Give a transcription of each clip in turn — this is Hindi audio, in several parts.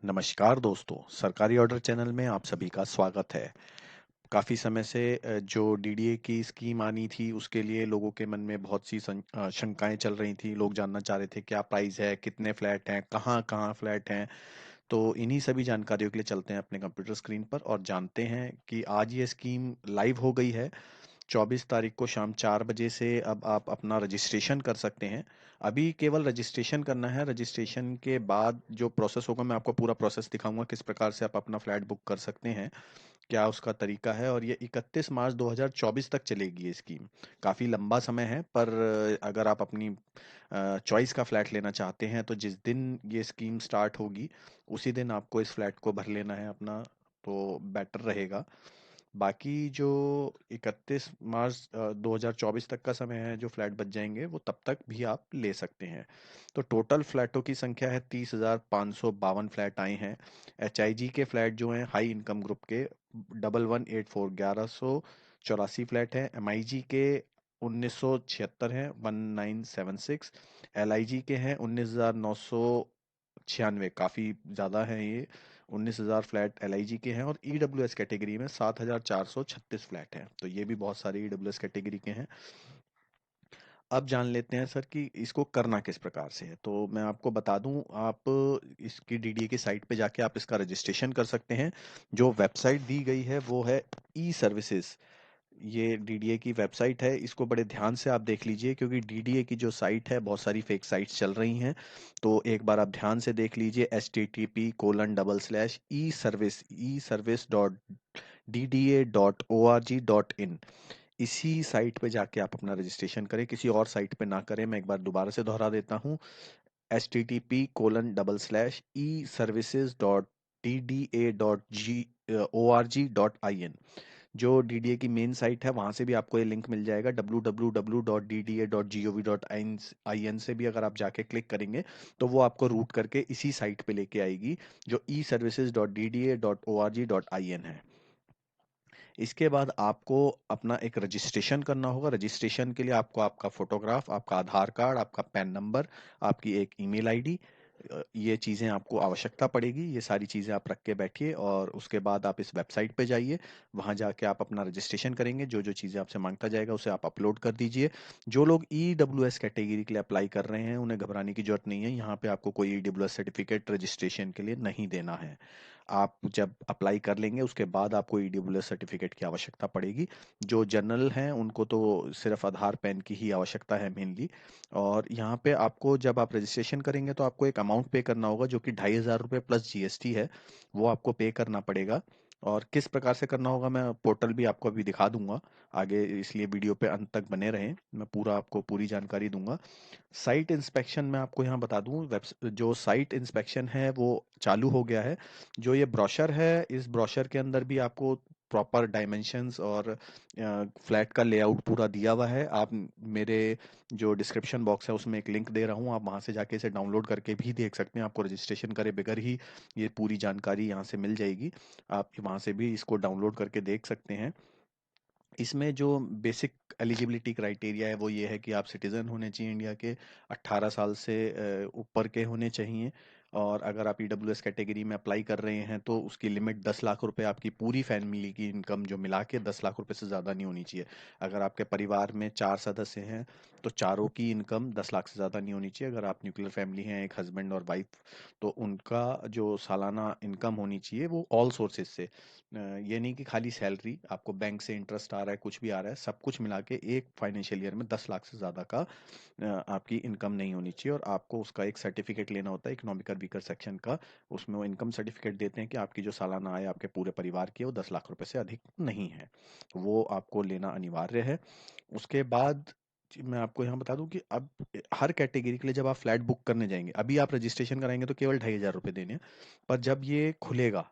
नमस्कार दोस्तों, सरकारी ऑर्डर चैनल में आप सभी का स्वागत है। काफ़ी समय से जो डीडीए की स्कीम आनी थी, उसके लिए लोगों के मन में बहुत सी शंकाएँ चल रही थी। लोग जानना चाह रहे थे क्या प्राइस है, कितने फ्लैट हैं, कहाँ-कहाँ फ्लैट हैं। तो इन्हीं सभी जानकारियों के लिए चलते हैं अपने कंप्यूटर स्क्रीन पर और जानते हैं कि आज ये स्कीम लाइव हो गई है। 24 तारीख को शाम 4 बजे से अब आप अपना रजिस्ट्रेशन कर सकते हैं। अभी केवल रजिस्ट्रेशन करना है, रजिस्ट्रेशन के बाद जो प्रोसेस होगा मैं आपको पूरा प्रोसेस दिखाऊँगा किस प्रकार से आप अपना फ्लैट बुक कर सकते हैं, क्या उसका तरीका है और ये 31 मार्च 2024 तक चलेगी ये स्कीम। काफ़ी लंबा समय है पर अगर आप अपनी चॉइस का फ्लैट लेना चाहते हैं तो जिस दिन ये स्कीम स्टार्ट होगी, उसी दिन आपको इस फ्लैट को भर लेना है अपना, तो बेटर रहेगा। बाकी जो 31 मार्च 2024 तक का समय है जो फ्लैट बच जाएंगे वो तब तक भी आप ले सकते हैं। तो टोटल फ्लैटों की संख्या है 30,552 फ्लैट आए हैं। एचआईजी के फ्लैट जो हैं हाई इनकम ग्रुप के 1184 1184 फ्लैट हैं। एमआईजी के 1976 हैं 1976। एलआईजी के हैं 19,996, काफ़ी ज़्यादा हैं ये। 19,000 फ्लैट एलआईजी के हैं और ईडब्ल्यूएस कैटेगरी में 7,436 फ्लैट हैं, तो ये भी बहुत सारे ईडब्ल्यूएस कैटेगरी के हैं। अब जान लेते हैं सर कि इसको करना किस प्रकार से है। तो मैं आपको बता दूं, आप इसकी डीडीए की साइट पे जाके आप इसका रजिस्ट्रेशन कर सकते हैं। जो वेबसाइट दी गई है वो है ई सर्विसेज। ये डीडीए की वेबसाइट है, इसको बड़े ध्यान से आप देख लीजिए क्योंकि डीडीए की जो साइट है बहुत सारी फेक साइट्स चल रही हैं। तो एक बार आप ध्यान से देख लीजिए http://e-service.dda.org.in। इसी साइट पे जाके आप अपना रजिस्ट्रेशन करें, किसी और साइट पे ना करें। मैं एक बार दोबारा से दोहरा देता हूँ, http://e-services.dda.org.in। जो डीडीए की मेन साइट है वहां से भी आपको ये लिंक मिल जाएगा, www.dda.gov.in से भी अगर आप जाके क्लिक करेंगे तो वो आपको रूट करके इसी साइट पे लेके आएगी जो e-services.dda.org.in है। इसके बाद आपको अपना एक रजिस्ट्रेशन करना होगा। रजिस्ट्रेशन के लिए आपको आपका फोटोग्राफ, आपका आधार कार्ड, आपका पैन नंबर, आपकी एक ईमेल आईडी, ये चीज़ें आपको आवश्यकता पड़ेगी। ये सारी चीज़ें आप रख के बैठिए और उसके बाद आप इस वेबसाइट पे जाइए। वहाँ जाके आप अपना रजिस्ट्रेशन करेंगे, जो जो चीज़ें आपसे मांगता जाएगा उसे आप अपलोड कर दीजिए। जो लोग ईडब्ल्यूएस कैटेगरी के लिए अप्लाई कर रहे हैं उन्हें घबराने की जरूरत नहीं है। यहाँ पे आपको कोई ईडब्ल्यूएस सर्टिफिकेट रजिस्ट्रेशन के लिए नहीं देना है। आप जब अप्लाई कर लेंगे उसके बाद आपको ईडब्ल्यूएस सर्टिफिकेट की आवश्यकता पड़ेगी। जो जनरल हैं उनको तो सिर्फ आधार पैन की ही आवश्यकता है मेनली। और यहाँ पे आपको जब आप रजिस्ट्रेशन करेंगे तो आपको एक अमाउंट पे करना होगा जो कि 2,500 रुपये प्लस जीएसटी है, वो आपको पे करना पड़ेगा। और किस प्रकार से करना होगा मैं पोर्टल भी आपको अभी दिखा दूंगा आगे, इसलिए वीडियो पे अंत तक बने रहें, मैं पूरा आपको पूरी जानकारी दूंगा। साइट इंस्पेक्शन में आपको यहाँ बता दूं, वेब जो साइट इंस्पेक्शन है वो चालू हो गया है। जो ये ब्रोशर है, इस ब्रोशर के अंदर भी आपको प्रॉपर डायमेंशंस और फ्लैट का लेआउट पूरा दिया हुआ है। आप मेरे जो डिस्क्रिप्शन बॉक्स है उसमें एक लिंक दे रहा हूँ, आप वहाँ से जाके इसे डाउनलोड करके भी देख सकते हैं। आपको रजिस्ट्रेशन करे बगैर ही ये पूरी जानकारी यहाँ से मिल जाएगी। आप वहाँ से भी इसको डाउनलोड करके देख सकते हैं। इसमें जो बेसिक एलिजिबिलिटी क्राइटेरिया है वो ये है कि आप सिटीजन होने चाहिए इंडिया के, 18 साल से ऊपर के होने चाहिए। और अगर आप ईडब्ल्यूएस कैटेगरी में अप्लाई कर रहे हैं तो उसकी लिमिट 10 लाख रुपए, आपकी पूरी फैमिली की इनकम जो मिला के 10 लाख रुपए से ज़्यादा नहीं होनी चाहिए। अगर आपके परिवार में 4 सदस्य हैं तो चारों की इनकम 10 लाख से ज़्यादा नहीं होनी चाहिए। अगर आप न्यूक्लियर फैमिली हैं, एक हस्बैंड और वाइफ, तो उनका जो सालाना इनकम होनी चाहिए वो ऑल सोर्सेज से, ये नहीं कि खाली सैलरी, आपको बैंक से इंटरेस्ट आ रहा है, कुछ भी आ रहा है, सब कुछ मिला के एक फाइनेंशियल ईयर में 10 लाख से ज़्यादा का आपकी इनकम नहीं होनी चाहिए। और आपको उसका एक सर्टिफिकेट लेना होता है इकोनॉमिक और वीकर सेक्शन का। उसमें वो इनकम सर्टिफिकेट देते हैं कि आपकी जो सालाना आय आपके पूरे परिवार की है वो 10 लाख रुपए से अधिक नहीं है। वो आपको लेना अनिवार्य है। उसके बाद मैं आपको यहाँ बता दूं कि अब हर कैटेगरी के लिए जब आप फ्लैट बुक करने जाएंगे, अभी आप रजिस्ट्रेशन कराएंगे तो केवल 2,500 रुपये देने हैं। पर जब ये खुलेगा,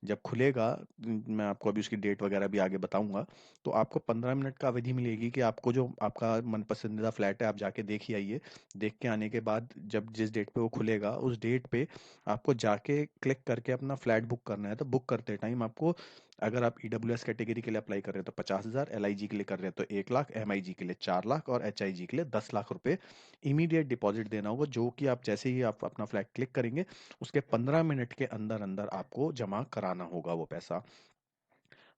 जब खुलेगा, मैं आपको अभी उसकी डेट वगैरह भी आगे बताऊंगा, तो आपको 15 मिनट का अवधि मिलेगी कि आपको जो आपका मन पसंदीदा फ्लैट है आप जाके देख ही आइए। देख के आने के बाद जब जिस डेट पे वो खुलेगा उस डेट पे आपको जाके क्लिक करके अपना फ्लैट बुक करना है। तो बुक करते टाइम आपको अगर आप ईडब्ल्यूएस कैटेगरी के लिए अप्लाई कर रहे हैं तो 50,000, एलआईजी के लिए कर रहे हैं तो 1 लाख, एमआईजी के लिए 4 लाख और एचआईजी के लिए 10 लाख रुपए इमीडिएट डिपॉजिट देना होगा, जो कि आप जैसे ही आप अपना फ्लैट क्लिक करेंगे उसके 15 मिनट के अंदर अंदर आपको जमा कराना होगा वो पैसा।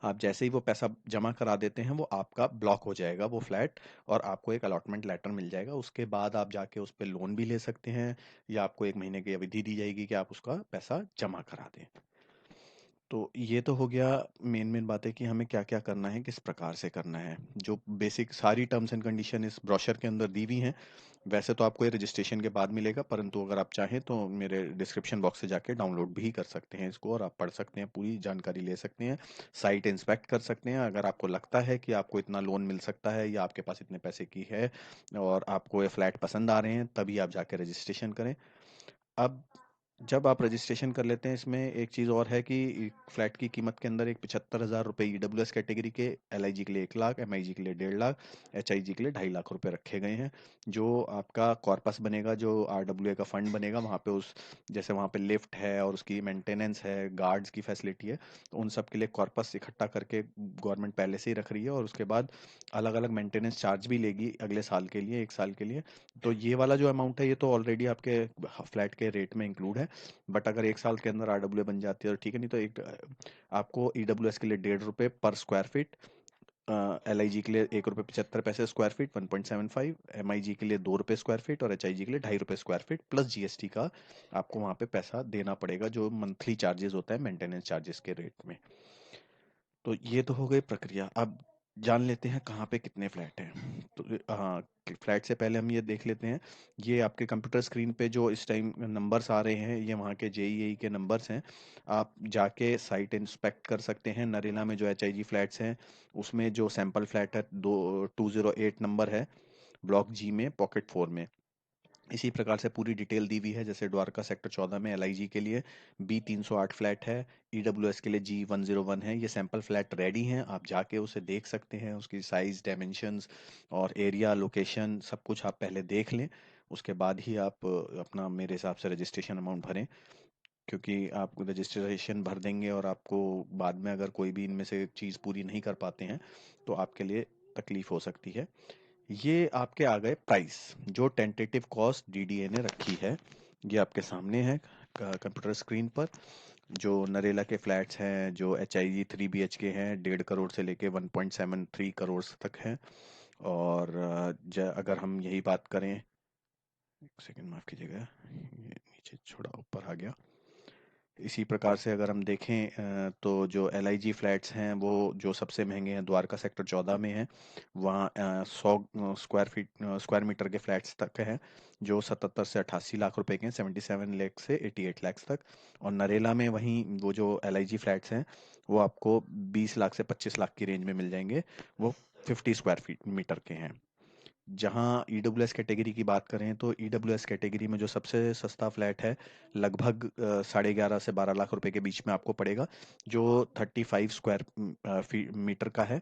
आप जैसे ही वो पैसा जमा करा देते हैं वो आपका ब्लॉक हो जाएगा वो फ्लैट, और आपको एक अलॉटमेंट लेटर मिल जाएगा। उसके बाद आप जाके उस पर लोन भी ले सकते हैं, या आपको 1 महीने की अवधि दी जाएगी कि आप उसका पैसा जमा करा दें। तो ये तो हो गया मेन मेन बातें कि हमें क्या क्या करना है, किस प्रकार से करना है। जो बेसिक सारी टर्म्स एंड कंडीशन इस ब्रोशर के अंदर दी हुई हैं। वैसे तो आपको ये रजिस्ट्रेशन के बाद मिलेगा, परंतु अगर आप चाहें तो मेरे डिस्क्रिप्शन बॉक्स से जाके डाउनलोड भी कर सकते हैं इसको, और आप पढ़ सकते हैं, पूरी जानकारी ले सकते हैं, साइट इंस्पेक्ट कर सकते हैं। अगर आपको लगता है कि आपको इतना लोन मिल सकता है या आपके पास इतने पैसे की है और आपको ये फ्लैट पसंद आ रहे हैं, तभी आप जाके रजिस्ट्रेशन करें। अब जब आप रजिस्ट्रेशन कर लेते हैं, इसमें एक चीज़ और है कि फ्लैट की कीमत के अंदर एक 75,000 रुपये ईडब्ल्यूएस कैटेगरी के, एलआईजी के लिए 1 लाख, एमआईजी के लिए 1.5 लाख, एचआईजी के लिए 2.5 लाख रुपए रखे गए हैं। जो आपका कॉर्पस बनेगा, जो आरडब्ल्यूए का फंड बनेगा, वहाँ पे उस जैसे वहाँ पे लिफ्ट है और उसकी मेंटेनेंस है, गार्ड्स की फैसिलिटी है, तो उन सब के लिए कॉर्पस इकट्ठा करके गवर्नमेंट पहले से ही रख रही है, और उसके बाद अलग अलग मेंटेनेंस चार्ज भी लेगी अगले साल के लिए, 1 साल के लिए। तो ये वाला जो अमाउंट है ये तो ऑलरेडी आपके फ्लैट के रेट में इंक्लूड है। बट अगर 1 साल के अंदर आरडब्ल्यू बन जाती है तो ठीक है, नहीं तो एक आपको ईडब्ल्यूएस के लिए 1.5 रुपये पर स्क्वायर फीट, एलआईजी के लिए 1 रुपये 75 पैसे स्क्वायर फीट 1.75, एमआईजी के लिए 2 रुपये स्क्वायर फीट और एचआईजी के लिए 2.5 रुपये स्क्वायर फीट प्लस जीएसटी का आपको वहाँ पे पैसा देना पड़ेगा, जो मंथली चार्जेस होता है मेंटेनेंस चार्जेस के रेट में। तो ये तो हो गई प्रक्रिया। अब जान लेते हैं कहाँ पे कितने फ्लैट हैं। तो हाँ, फ्लैट से पहले हम ये देख लेते हैं, ये आपके कंप्यूटर स्क्रीन पे जो इस टाइम नंबर्स आ रहे हैं ये वहाँ के जेईई के नंबर्स हैं। आप जाके साइट इंस्पेक्ट कर सकते हैं। नरेला में जो एचआईजी फ्लैट्स हैं उसमें जो सैंपल फ्लैट है 208 नंबर है, ब्लॉक जी में, पॉकेट 4 में। इसी प्रकार से पूरी डिटेल दी हुई है, जैसे द्वारका सेक्टर 14 में एलआईजी के लिए B308 फ्लैट है, ईडब्ल्यूएस के लिए G101 है। ये सैंपल फ्लैट रेडी हैं, आप जाके उसे देख सकते हैं, उसकी साइज, डायमेंशंस और एरिया, लोकेशन सब कुछ आप पहले देख लें। उसके बाद ही आप अपना मेरे हिसाब से रजिस्ट्रेशन अमाउंट भरें, क्योंकि आप रजिस्ट्रेशन भर देंगे और आपको बाद में अगर कोई भी इनमें से चीज़ पूरी नहीं कर पाते हैं तो आपके लिए तकलीफ हो सकती है। ये आपके आ गए प्राइस, जो टेंटेटिव कॉस्ट डीडीए ने रखी है, ये आपके सामने है कंप्यूटर स्क्रीन पर। जो नरेला के फ्लैट्स हैं, जो एच आई जी 3 BHK हैं, 1.5 करोड़ से लेके 1.73 करोड़ तक हैं। और अगर हम यही बात करें, एक सेकंड माफ कीजिएगा, ये नीचे छोड़ा ऊपर आ गया। इसी प्रकार से अगर हम देखें तो जो एलआईजी फ्लैट्स हैं वो जो सबसे महंगे हैं द्वारका सेक्टर 14 में हैं। वहाँ 100 स्क्वायर मीटर के फ्लैट्स तक हैं, जो 77 से 88 लाख रुपए के हैं, 77 लाख से 88 लाख तक। और नरेला में वहीं वो जो एलआईजी फ्लैट्स हैं वो आपको 20 लाख से 25 लाख की रेंज में मिल जाएंगे, वो 50 स्क्वायर मीटर के हैं। जहाँ ईडब्ल्यूएस कैटेगरी की बात करें तो ईडब्ल्यूएस कैटेगरी में जो सबसे सस्ता फ्लैट है लगभग 11.5 से 12 लाख रुपए के बीच में आपको पड़ेगा, जो 35 स्क्वायर मीटर का है।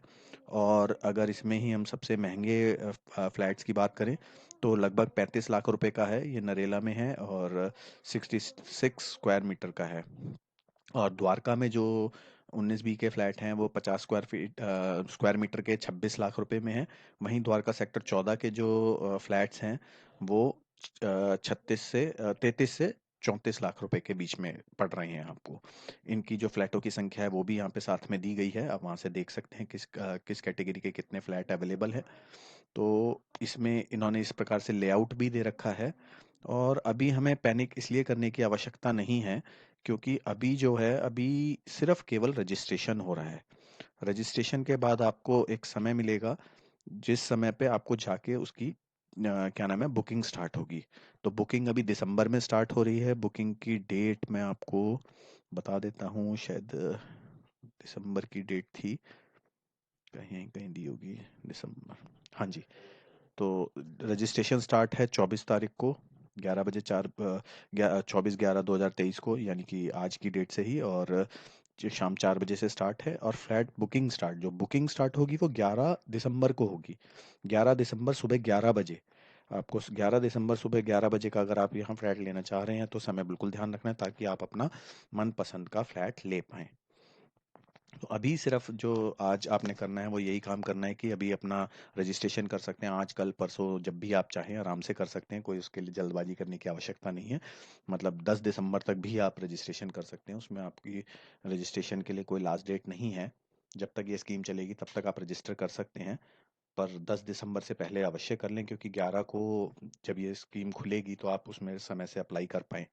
और अगर इसमें ही हम सबसे महंगे फ्लैट्स की बात करें तो लगभग 35 लाख रुपए का है, ये नरेला में है, और 66 स्क्वायर मीटर का है। और द्वारका में जो 19 बी के फ्लैट हैं वो 50 स्क्वायर मीटर के 26 लाख रुपए में हैं। वहीं द्वारका सेक्टर 14 के जो फ्लैट्स हैं वो 33 से 34 लाख रुपए के बीच में पड़ रहे हैं आपको। इनकी जो फ्लैटों की संख्या है वो भी यहाँ पे साथ में दी गई है, आप वहाँ से देख सकते हैं किस कैटेगरी के कितने फ्लैट अवेलेबल है। तो इसमें इन्होंने इस प्रकार से लेआउट भी दे रखा है। और अभी हमें पैनिक इसलिए करने की आवश्यकता नहीं है, क्योंकि अभी जो है अभी सिर्फ केवल रजिस्ट्रेशन हो रहा है। रजिस्ट्रेशन के बाद आपको एक समय मिलेगा, जिस समय पे आपको जाके उसकी क्या नाम है, बुकिंग स्टार्ट होगी। तो बुकिंग अभी दिसंबर में स्टार्ट हो रही है। बुकिंग की डेट मैं आपको बता देता हूँ, शायद दिसंबर की डेट थी, कहीं कहीं दी होगी, दिसंबर, हाँ जी। तो रजिस्ट्रेशन स्टार्ट है 24 तारीख को, 11 बजे 4 24/11/2023 को, यानी कि आज की डेट से ही। और जो शाम 4 बजे से स्टार्ट है। और फ्लैट बुकिंग स्टार्ट, जो बुकिंग स्टार्ट होगी वो 11 दिसंबर को होगी, 11 दिसंबर सुबह 11 बजे। आपको 11 दिसंबर सुबह 11 बजे का अगर आप यहाँ फ्लैट लेना चाह रहे हैं तो समय बिल्कुल ध्यान रखना है, ताकि आप अपना मनपसंद का फ्लैट ले पाएं। तो अभी सिर्फ जो आज आपने करना है वो यही काम करना है कि अभी अपना रजिस्ट्रेशन कर सकते हैं, आज कल परसों जब भी आप चाहें आराम से कर सकते हैं, कोई उसके लिए जल्दबाजी करने की आवश्यकता नहीं है। मतलब 10 दिसंबर तक भी आप रजिस्ट्रेशन कर सकते हैं, उसमें आपकी रजिस्ट्रेशन के लिए कोई लास्ट डेट नहीं है। जब तक ये स्कीम चलेगी तब तक आप रजिस्टर कर सकते हैं, पर 10 दिसंबर से पहले अवश्य कर लें, क्योंकि 11 को जब ये स्कीम खुलेगी तो आप उसमें समय से अप्लाई कर पाएँ।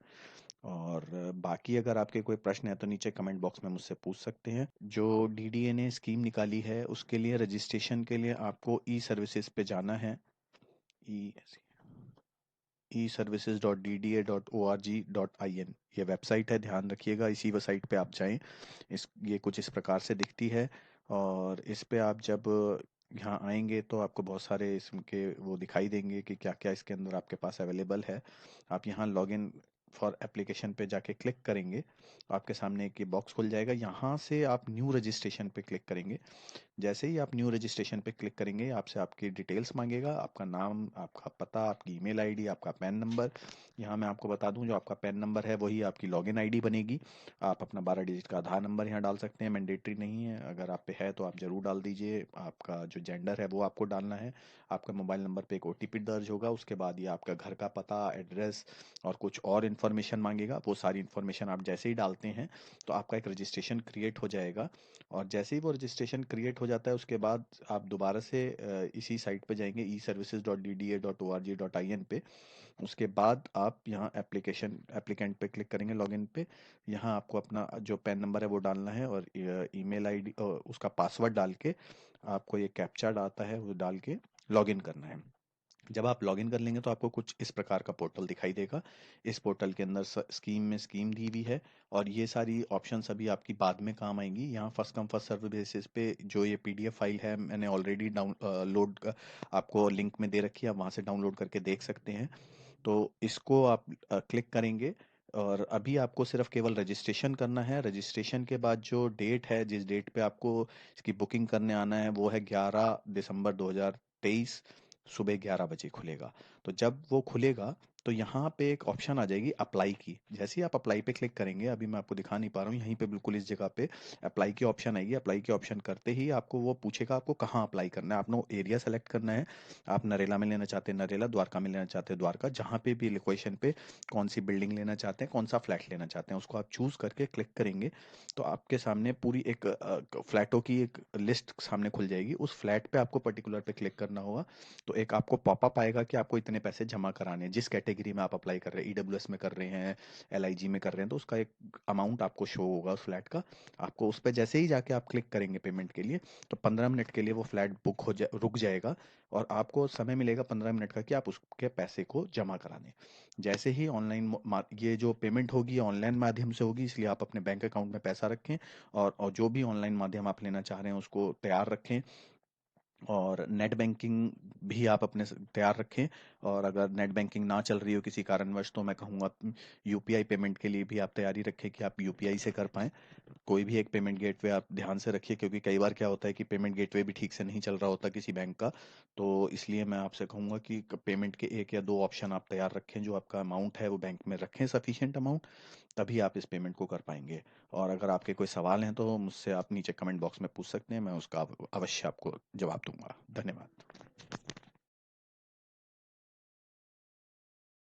और बाकी अगर आपके कोई प्रश्न है तो नीचे कमेंट बॉक्स में मुझसे पूछ सकते हैं। जो डीडीए ने स्कीम निकाली है उसके लिए रजिस्ट्रेशन के लिए आपको ई सर्विसेज पे जाना है। ई e-services.dda.org.in ये वेबसाइट है, ध्यान रखिएगा इसी वेबसाइट पे आप जाएं। ये कुछ इस प्रकार से दिखती है, और इस पे आप जब यहाँ आएंगे तो आपको बहुत सारे इसके वो दिखाई देंगे कि क्या क्या इसके अंदर आपके पास अवेलेबल है। आप यहाँ लॉगिन फॉर एप्लीकेशन पे जाके क्लिक करेंगे तो आपके सामने एक ये बॉक्स खुल जाएगा, यहाँ से आप न्यू रजिस्ट्रेशन पे क्लिक करेंगे। जैसे ही आप न्यू रजिस्ट्रेशन पे क्लिक करेंगे आपसे आपकी डिटेल्स मांगेगा, आपका नाम, आपका पता, आपकी ईमेल आईडी, आपका पैन नंबर। यहाँ मैं आपको बता दूं जो आपका पैन नंबर है वही आपकी लॉगिन आईडी बनेगी। आप अपना 12 डिजिट का आधार नंबर यहाँ डाल सकते हैं, मैंडेटरी नहीं है, अगर आप पे है तो आप जरूर डाल दीजिए। आपका जो जेंडर है वो आपको डालना है। आपका मोबाइल नंबर पे एक ओटीपी दर्ज होगा, उसके बाद ये आपका घर का पता, एड्रेस और कुछ और इन्फॉर्मेशन मांगेगा। वो सारी इन्फॉर्मेशन आप जैसे ही डालते हैं तो आपका एक रजिस्ट्रेशन क्रिएट हो जाएगा। और जैसे ही वो रजिस्ट्रेशन क्रिएट हो जाता है उसके बाद आप दोबारा से इसी साइट पे जाएंगे e-services.dda.org.in पे। उसके बाद आप यहाँ एप्लीकेशन एप्लीकेंट पे क्लिक करेंगे, लॉगिन पे। यहाँ आपको अपना जो पैन नंबर है वो डालना है, और ईमेल आईडी उसका पासवर्ड डाल के आपको ये कैप्चा आता है वो डाल के लॉगिन करना है। जब आप लॉगिन कर लेंगे तो आपको कुछ इस प्रकार का पोर्टल दिखाई देगा। इस पोर्टल के अंदर स्कीम में स्कीम दी हुई है, और ये सारी ऑप्शंस अभी आपकी बाद में काम आएंगी। यहाँ first come first serve basis पे जो ये पीडीएफ फाइल है मैंने ऑलरेडी डाउनलोड आपको लिंक में दे रखी है, आप वहाँ से डाउनलोड करके देख सकते हैं। तो इसको आप क्लिक करेंगे, और अभी आपको सिर्फ केवल रजिस्ट्रेशन करना है। रजिस्ट्रेशन के बाद जो डेट है, जिस डेट पे आपको इसकी बुकिंग करने आना है वो है 11 दिसंबर 2023, सुबह 11 बजे खुलेगा। तो जब वो खुलेगा तो यहाँ पे एक ऑप्शन आ जाएगी अप्लाई की। जैसे ही आप अप्लाई पे क्लिक करेंगे, अभी मैं आपको दिखा नहीं पा रहा हूँ, यहीं पे बिल्कुल इस जगह पे अप्लाई की ऑप्शन आएगी। अप्लाई की ऑप्शन करते ही आपको वो पूछेगा आपको कहाँ अप्लाई करना है, आपको एरिया सेलेक्ट करना है। आप नरेला में लेना चाहते हैं नरेला, द्वारका में लेना चाहते हैं द्वारका, जहाँ पे भी लोकेशन पे कौन सी बिल्डिंग लेना चाहते हैं, कौन सा फ्लैट लेना चाहते हैं, उसको आप चूज करके क्लिक करेंगे तो आपके सामने पूरी एक फ्लैटों की एक लिस्ट सामने खुल जाएगी। उस फ्लैट पे आपको पर्टिकुलर पे क्लिक करना होगा। तो एक आपको पॉपअप आएगा कि आपको इतने पैसे जमा कराने हैं, जिस कैटेगरी में आप अप्लाई कर रहे हैं, ईडब्ल्यूएस में कर रहे हैं, एलआईजी में कर रहे हैं, तो उसका एक अमाउंट आपको शो होगा उस फ्लैट का। आपको उस पर जैसे ही जाके आप क्लिक करेंगे पेमेंट के लिए, तो 15 मिनट के लिए वो फ्लैट बुक रुक जाएगा, और आपको समय मिलेगा 15 मिनट का कि आप उसके पैसे को जमा करा दें। जैसे ही ऑनलाइन ये जो पेमेंट होगी ऑनलाइन माध्यम से होगी, इसलिए आप अपने बैंक अकाउंट में पैसा रखें, और जो भी ऑनलाइन माध्यम आप लेना चाह रहे हैं उसको तैयार रखें। और नेट बैंकिंग भी आप अपने तैयार रखें। और अगर नेट बैंकिंग ना चल रही हो किसी कारणवश तो मैं कहूँगा यूपीआई पेमेंट के लिए भी आप तैयारी रखें कि आप यूपीआई से कर पाएँ। कोई भी एक पेमेंट गेटवे आप ध्यान से रखिए, क्योंकि कई बार क्या होता है कि पेमेंट गेटवे भी ठीक से नहीं चल रहा होता किसी बैंक का। तो इसलिए मैं आपसे कहूँगा कि पेमेंट के एक या दो ऑप्शन आप तैयार रखें, जो आपका अमाउंट है वो बैंक में रखें सफिशिएंट अमाउंट, तभी आप इस पेमेंट को कर पाएंगे। और अगर आपके कोई सवाल हैं तो मुझसे आप नीचे कमेंट बॉक्स में पूछ सकते हैं, मैं उसका अवश्य आपको जवाब दूंगा। धन्यवाद।